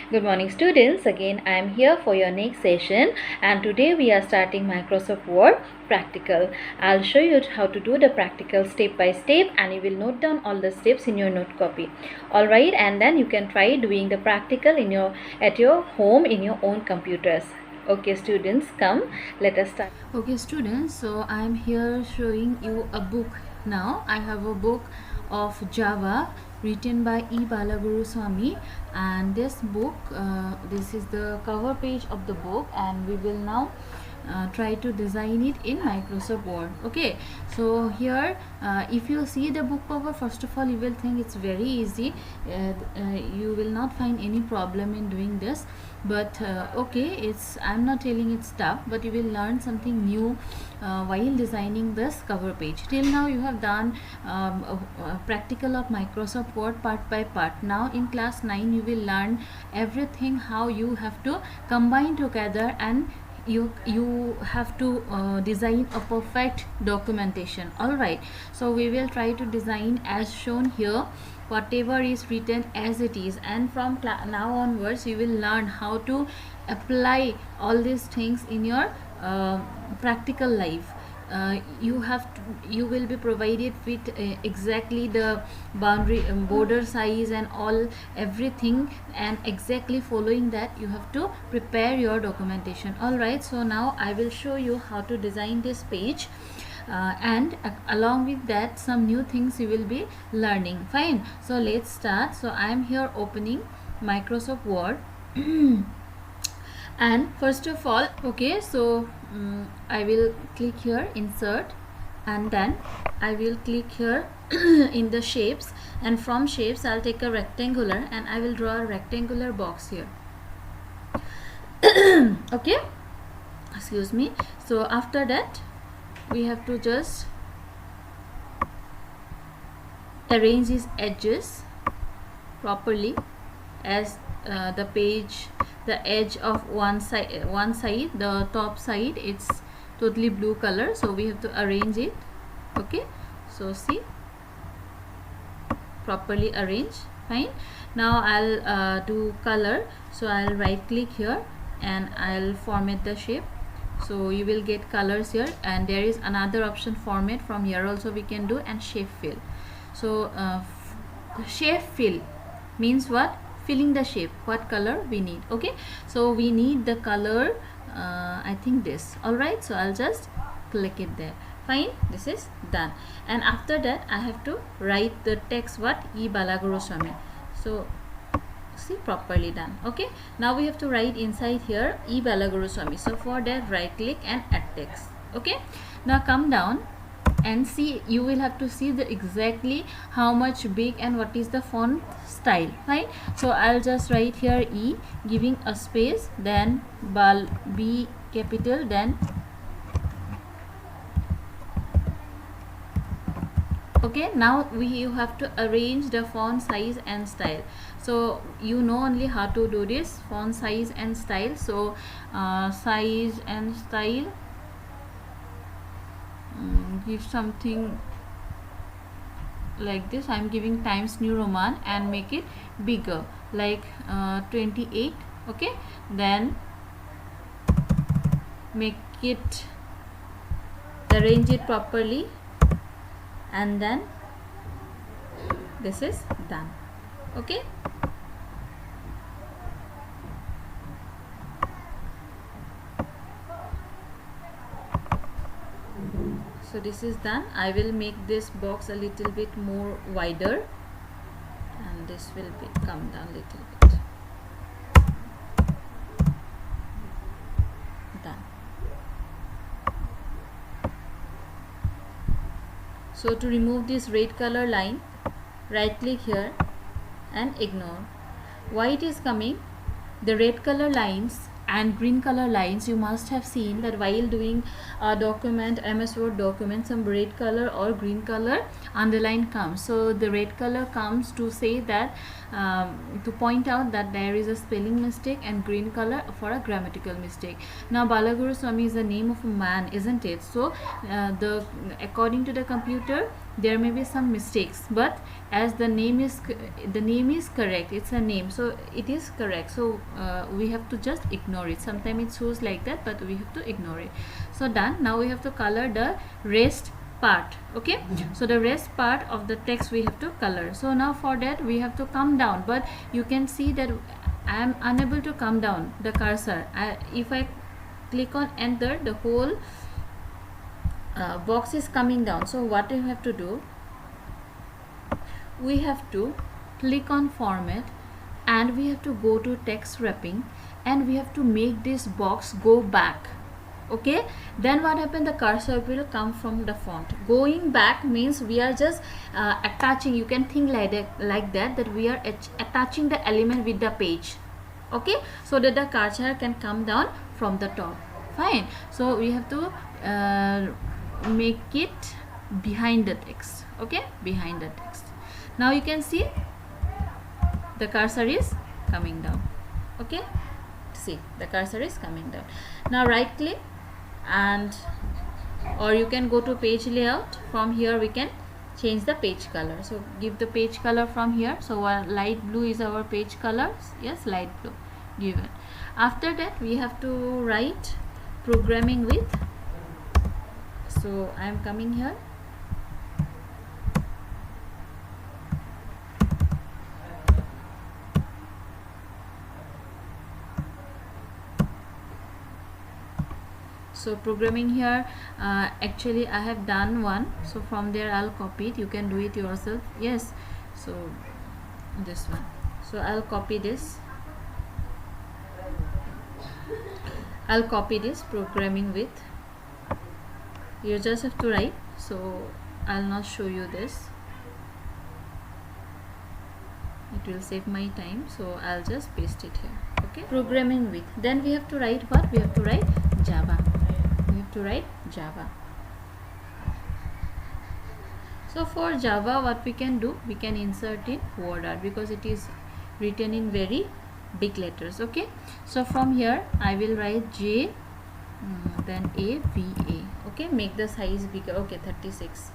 Good morning students. Again I am here for your next session, and today we are starting Microsoft Word practical. I'll show you how to do the practical step by step, and you will note down all the steps in your note copy. Alright, and then you can try doing the practical at your home in your own computers. Okay students, come, let us start. Okay students, so I am here showing you a book. Now I have a book of Java written by E. Balaguru Swami, and this book, this is the cover page of the book, and we will now try to design it in Microsoft Word. Okay, so here if you see the book cover, first of all you will think it's very easy. You will not find any problem in doing this, but okay, I'm not telling it's tough, but you will learn something new while designing this cover page. Till now you have done a practical of Microsoft Word part by part. Now in class 9 you will learn everything, how you have to combine together, and you have to design a perfect documentation. All right, so we will try to design as shown here, whatever is written as it is, and from now onwards you will learn how to apply all these things in your practical life. You will be provided with exactly the boundary, border size and all everything, and exactly following that you have to prepare your documentation. All right, so now I will show you how to design this page, and along with that some new things you will be learning. Fine, so let's start. So I am here opening Microsoft Word and first of all, okay, so I will click here insert, and then I will click here in the shapes, and from shapes I'll take a rectangular and I will draw a rectangular box here. Okay, excuse me. So after that we have to just arrange these edges properly, as the page, the edge of one side, the top side, it's totally blue color, so we have to arrange it. Okay, so see, properly arrange. Fine, now I'll do color, so I'll right click here and I'll format the shape. So you will get colors here, and there is another option, format. From here also we can do, and shape fill. So shape fill means what? Filling the shape, what color we need. Okay, so we need the color, I think this. All right, so I'll just click it there. Fine, this is done, and after that I have to write the text, what? E. Balaguru Swami. So see, properly done. Okay, now we have to write inside here E. Balaguru Swami. So for that, right click and add text. Okay, now come down and see, you will have to see the exactly how much big and what is the font style. Right, so I'll just write here E, giving a space, then B capital, then okay. Now you have to arrange the font size and style. So you know only how to do this, font size and style. So size and style, give something like this. I'm giving Times New Roman and make it bigger, like 28. Okay, then make it, arrange it properly, and then this is done. Okay, so this is done. I will make this box a little bit more wider, and this will come down a little bit. Done. So to remove this red color line, right click here and ignore. Why it is coming? The red color lines and green color lines, you must have seen that while doing a document, MS Word document, some red color or green color underline comes. So the red color comes to say that, to point out that there is a spelling mistake, and green color for a grammatical mistake. Now Balaguru Swami is the name of a man, isn't it? So according to the computer, there may be some mistakes, but as the name is correct, it's a name, so it is correct. So we have to just ignore it. Sometimes it shows like that, but we have to ignore it. So done. Now we have to color the rest part. Okay, so the rest part of the text we have to color. So now for that we have to come down, but you can see that I am unable to come down the cursor. If I click on enter, the whole box is coming down. So what we have to do, we have to click on format, and we have to go to text wrapping, and we have to make this box go back. Okay, then what happened, the cursor will come from the font. Going back means we are just attaching, you can think like that we are attaching the element with the page. Okay, so that the cursor can come down from the top. Fine. So we have to make it behind the text. Okay, behind the text. Now you can see the cursor is coming down. Okay, see, the cursor is coming down. Now right click, and or you can go to page layout. From here we can change the page color. So give the page color from here. So our light blue is our page color. Yes, light blue given. After that we have to write programming with. So I am coming here. So programming here, actually I have done one, so from there I'll copy it. You can do it yourself. Yes, so this one, so I'll copy this. I'll copy this programming with. You just have to write, so I'll not show you this, it will save my time, so I'll just paste it here. Okay, programming with, then we have to write what? We have to write Java. We have to write Java. So for Java, what we can do, we can insert in word art, because it is written in very big letters. Okay, so from here I will write J, then A, V, A. Okay, make the size bigger. Okay, 36.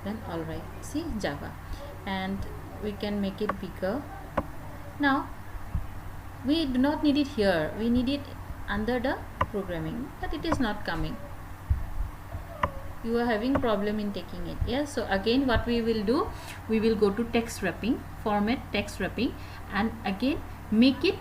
Then all right, see, Java, and we can make it bigger. Now we do not need it here, we need it under the programming, but it is not coming. You are having problem in taking it. Yes, so again what we will do, we will go to text wrapping, format text wrapping, and again make it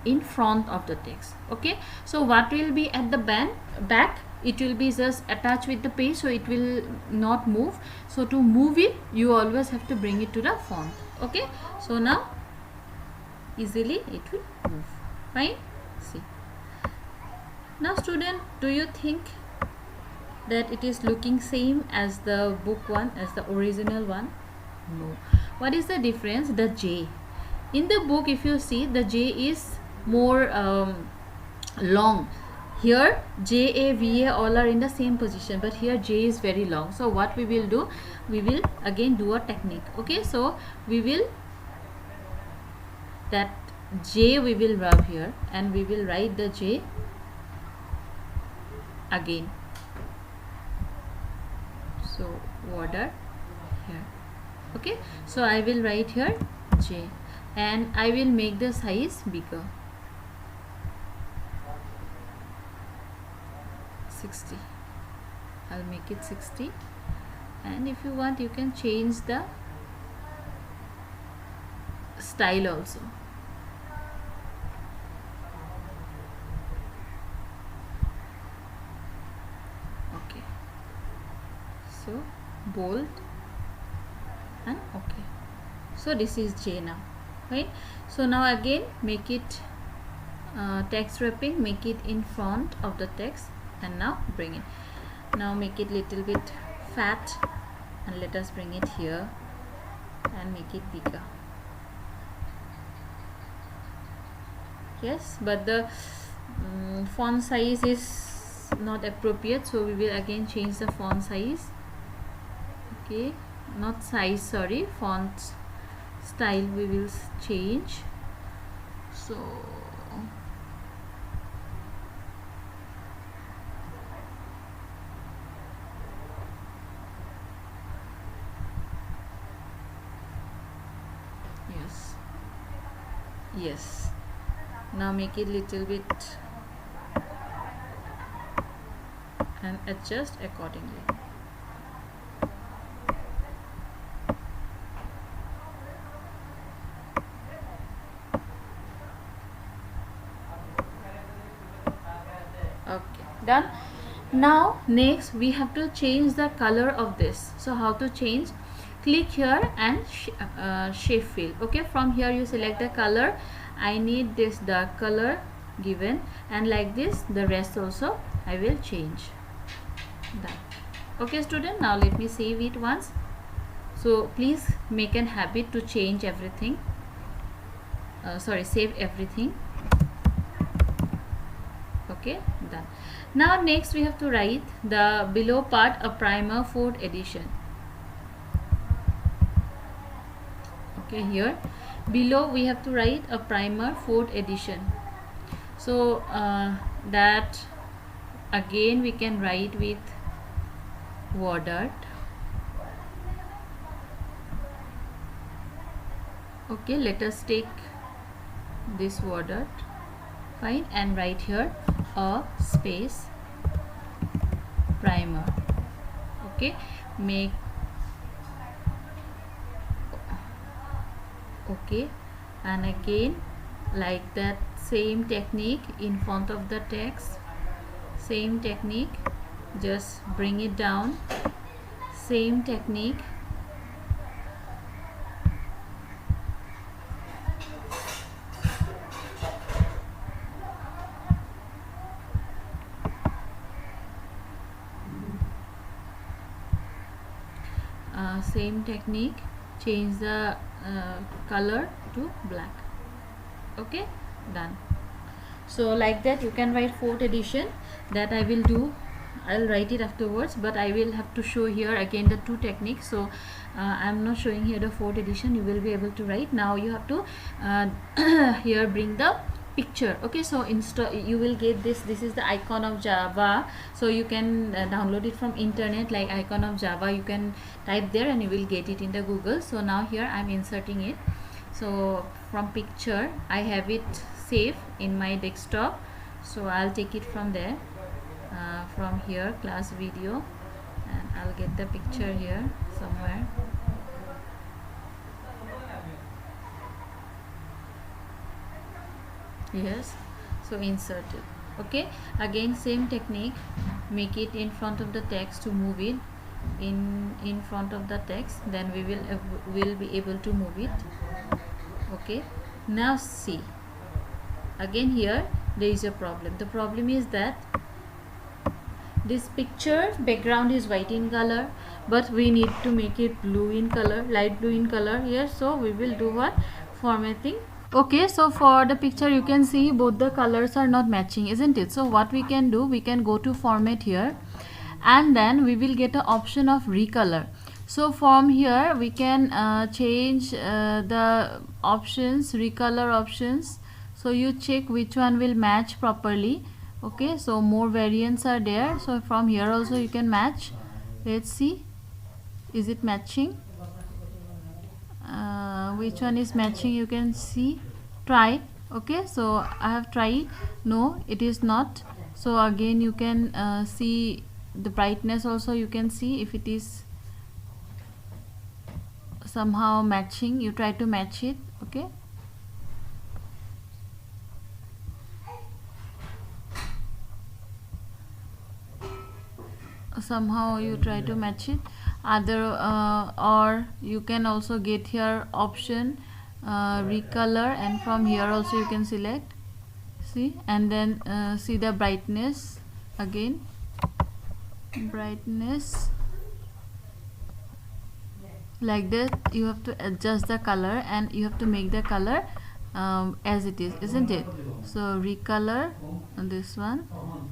in front of the text. Okay, so what will be at the back, it will be just attached with the page, so it will not move. So to move it, you always have to bring it to the front. Okay, so now easily it will move. Fine. See, now student, do you think that it is looking same as the book one, as the original one? No. What is the difference? The J in the book, if you see, the J is more long. Here J, A, V, A all are in the same position, but here J is very long. So what we will do, we will again do a technique. Okay, so we will, that J we will rub here, and we will write the J again. So order here. Okay, so I will write here J, and I will make the size bigger, 60. I'll make it 60, and if you want, you can change the style also. Okay, so bold and okay. So this is J now, right? So now again make it text wrapping, make it in front of the text, and now bring it. Now make it little bit fat, and let us bring it here and make it bigger. Yes, but the font size is not appropriate, so we will again change the font size. Okay, not size, sorry, font style we will change. So Yes, now make it little bit and adjust accordingly. Okay, done. Now next we have to change the color of this. So how to change? Click here and shape fill. Okay, from here you select the color. I need this dark color given, and like this the rest also I will change. Done. Okay student, now let me save it once. So please make an habit to change everything. Save everything. Okay, done. Now next we have to write the below part, a primer 4th edition. Okay, here below we have to write a primer 4th edition. So that again we can write with word art. Okay, let us take this word art, fine, and write here a space primer. Okay, make okay, and again like that same technique in front of the text, same technique, just bring it down, same technique, same technique, change the color to black. Okay, done. So like that you can write 4th edition. That I will do, I'll write it afterwards, but I will have to show here again the 2 techniques. So I'm not showing here the 4th edition. You will be able to write. Now you have to here bring the picture. Okay, so you will get this is the icon of Java. So you can download it from internet, like icon of Java. You can type there and you will get it in the Google. So now here I'm inserting it. So from picture I have it saved in my desktop, so I'll take it from there, from here class video, and I'll get the picture here somewhere. Yes, so insert it. Okay, again same technique, make it in front of the text to move it in front of the text, then we will be able to move it. Okay, now see, again here there is a problem. The problem is that this picture background is white in color, but we need to make it blue in color, light blue in color here. So we will do what? Formatting. Okay, so for the picture you can see both the colors are not matching, isn't it? So what we can do, we can go to format here, and then we will get an option of recolor. So from here we can change the options, recolor options. So you check which one will match properly. Okay, so more variants are there. So from here also you can match. Let's see, is it matching? Which one is matching? You can see, try. Okay, so I have tried. No, it is not. So again you can see the brightness also. You can see if it is somehow matching. You try to match it. Okay, somehow you try to match it. Other or you can also get here option recolor, and from here also you can select, see, and then see the brightness. Again brightness, like that you have to adjust the color, and you have to make the color as it is, isn't it? So recolor on this one,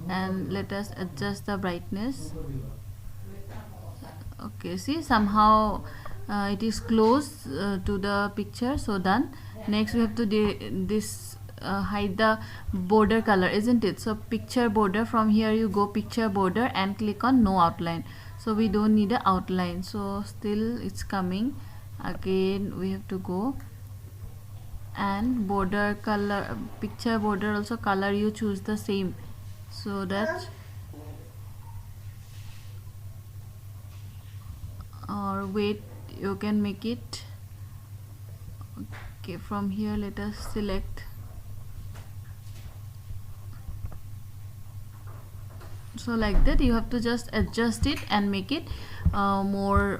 and let us adjust the brightness. Okay, see, somehow it is close to the picture. So done. Next we have to hide the border color, isn't it? So picture border, from here you go picture border and click on no outline. So we don't need an outline. So still it's coming. Again we have to go and border color, picture border also color you choose the same, so that, or wait, you can make it. Okay, from here let us select. So like that you have to just adjust it and make it more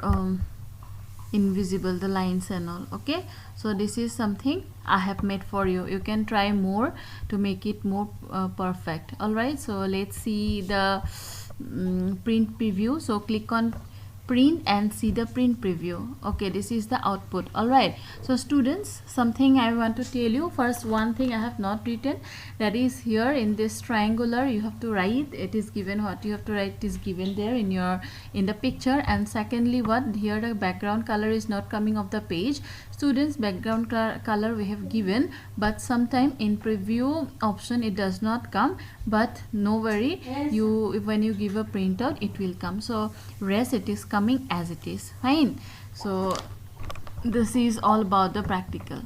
invisible, the lines and all. Okay, so this is something I have made for you. You can try more to make it more perfect. All right, so let's see the print preview. So click on print and see the print preview. Okay, this is the output. All right, so students, something I want to tell you. First, one thing I have not written, that is here in this triangular you have to write, it is given what you have to write is given there in your in the picture. And secondly, what here the background color is not coming off the page. Students, background color we have given, but sometime in preview option it does not come, but no worry, you when you give a printout it will come. So rest it is coming as it is, fine. So this is all about the practical.